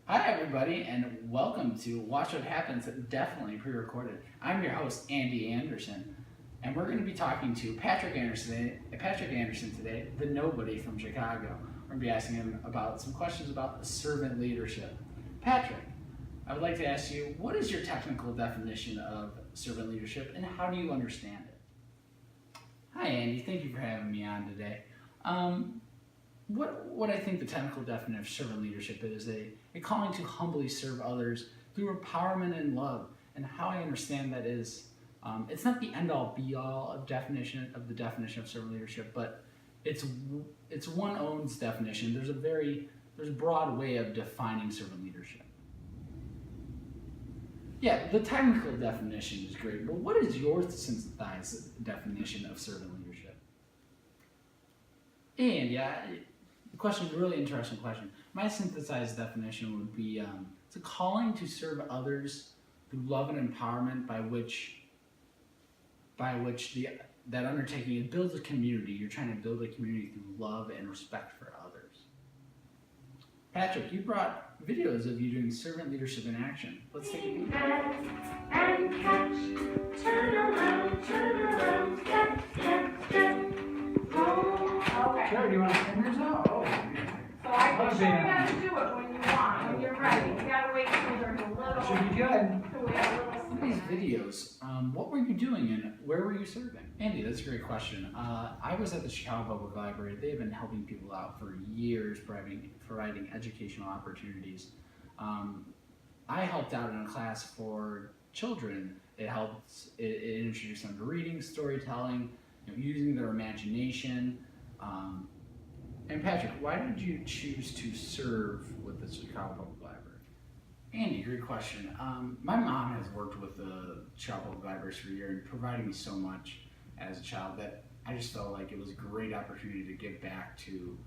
Hi everybody, and welcome to Watch What Happens, definitely pre-recorded. I'm your host, Andy Anderson, and we're going to be talking to Patrick Anderson today, the nobody from Chicago. We're going to be asking him about some questions about servant leadership. Patrick, I would like to ask you, what is your technical definition of servant leadership, and how do you understand it? Hi Andy, thank you for having me on today. What I think the technical definition of servant leadership is a calling to humbly serve others through empowerment and love. And how I understand that is, it's not the end-all be-all of the definition of servant leadership, but it's one own's definition. There's a broad way of defining servant leadership. Yeah, the technical definition is great, but what is your synthesized definition of servant leadership? And yeah, the question is a really interesting question. My synthesized definition would be it's a calling to serve others through love and empowerment by which that undertaking, it builds a community. You're trying to build a community through love and respect for others. Patrick, you brought videos of you doing servant leadership in action. Let's take a look. And catch, turn around, step, step, step. Okay. Sure, do you want to sing yours out? Oh, So I can show you how to do it when you want, when you're ready. You gotta wait till there's a little, should be good. till we have a little Some of these videos, what were you doing and where were you serving? Andy, that's a great question. I was at the Chicago Public Library. They've been helping people out for years, providing educational opportunities. I helped out in a class for children. It introduced them to reading, storytelling, using their imagination. And Patrick, why did you choose to serve with the Chicago Public Library? Andy, great question. My mom has worked with the Chicago Public Library for a year and provided me so much as a child that I just felt like it was a great opportunity to give back to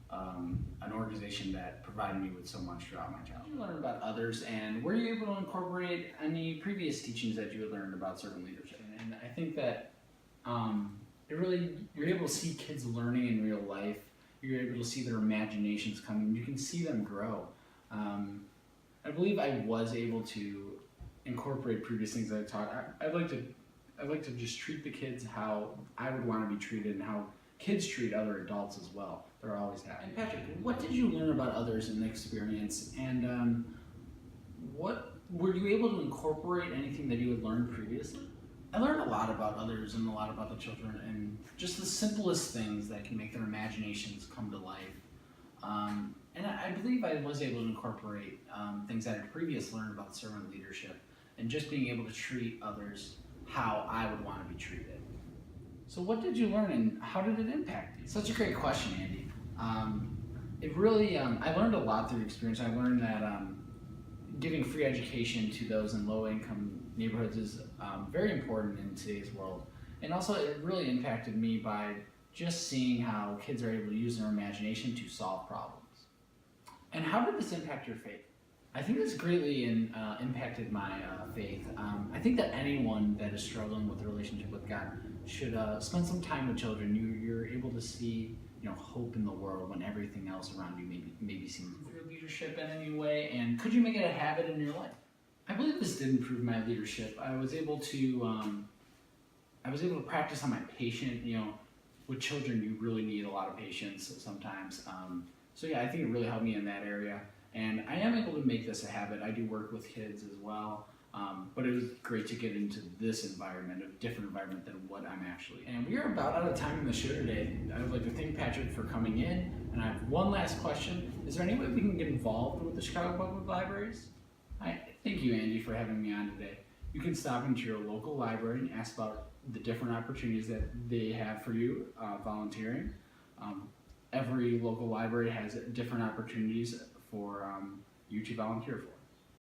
an organization that provided me with so much throughout my childhood. Did you learn about others, and were you able to incorporate any previous teachings that you had learned about servant leadership? And I think that you're able to see kids learning in real life. You're able to see their imaginations coming. You can see them grow. I believe I was able to incorporate previous things that I taught. I'd like to just treat the kids how I would want to be treated and how kids treat other adults as well. They're always happy. And Patrick, what did you learn about others in the experience? And what were you able to incorporate anything that you had learned previously? I learned a lot about others and a lot about the children and just the simplest things that can make their imaginations come to life. And I believe I was able to incorporate things that I had previously learned about servant leadership and just being able to treat others how I would want to be treated. So what did you learn and how did it impact you? Such a great question, Andy. It really, I learned a lot through the experience. I learned that giving free education to those in low-income neighborhoods is very important in today's world. And also it really impacted me by just seeing how kids are able to use their imagination to solve problems. And how did this impact your faith? I think this greatly impacted my faith. I think that anyone that is struggling with a relationship with God should spend some time with children. You're able to see hope in the world when everything else around you maybe seems. Your leadership in any way, and could you make it a habit in your life? I believe this did improve my leadership. I was able to practice on my patience. With children, you really need a lot of patience sometimes. So yeah, I think it really helped me in that area. And I am able to make this a habit. I do work with kids as well. But it was great to get into this environment, a different environment than what I'm actually in. And we are about out of time in the show today. I would like to thank Patrick for coming in. And I have one last question. Is there any way we can get involved with the Chicago Public Libraries? Thank you, Andy, for having me on today. You can stop into your local library and ask about the different opportunities that they have for you volunteering. Every local library has different opportunities for you to volunteer for.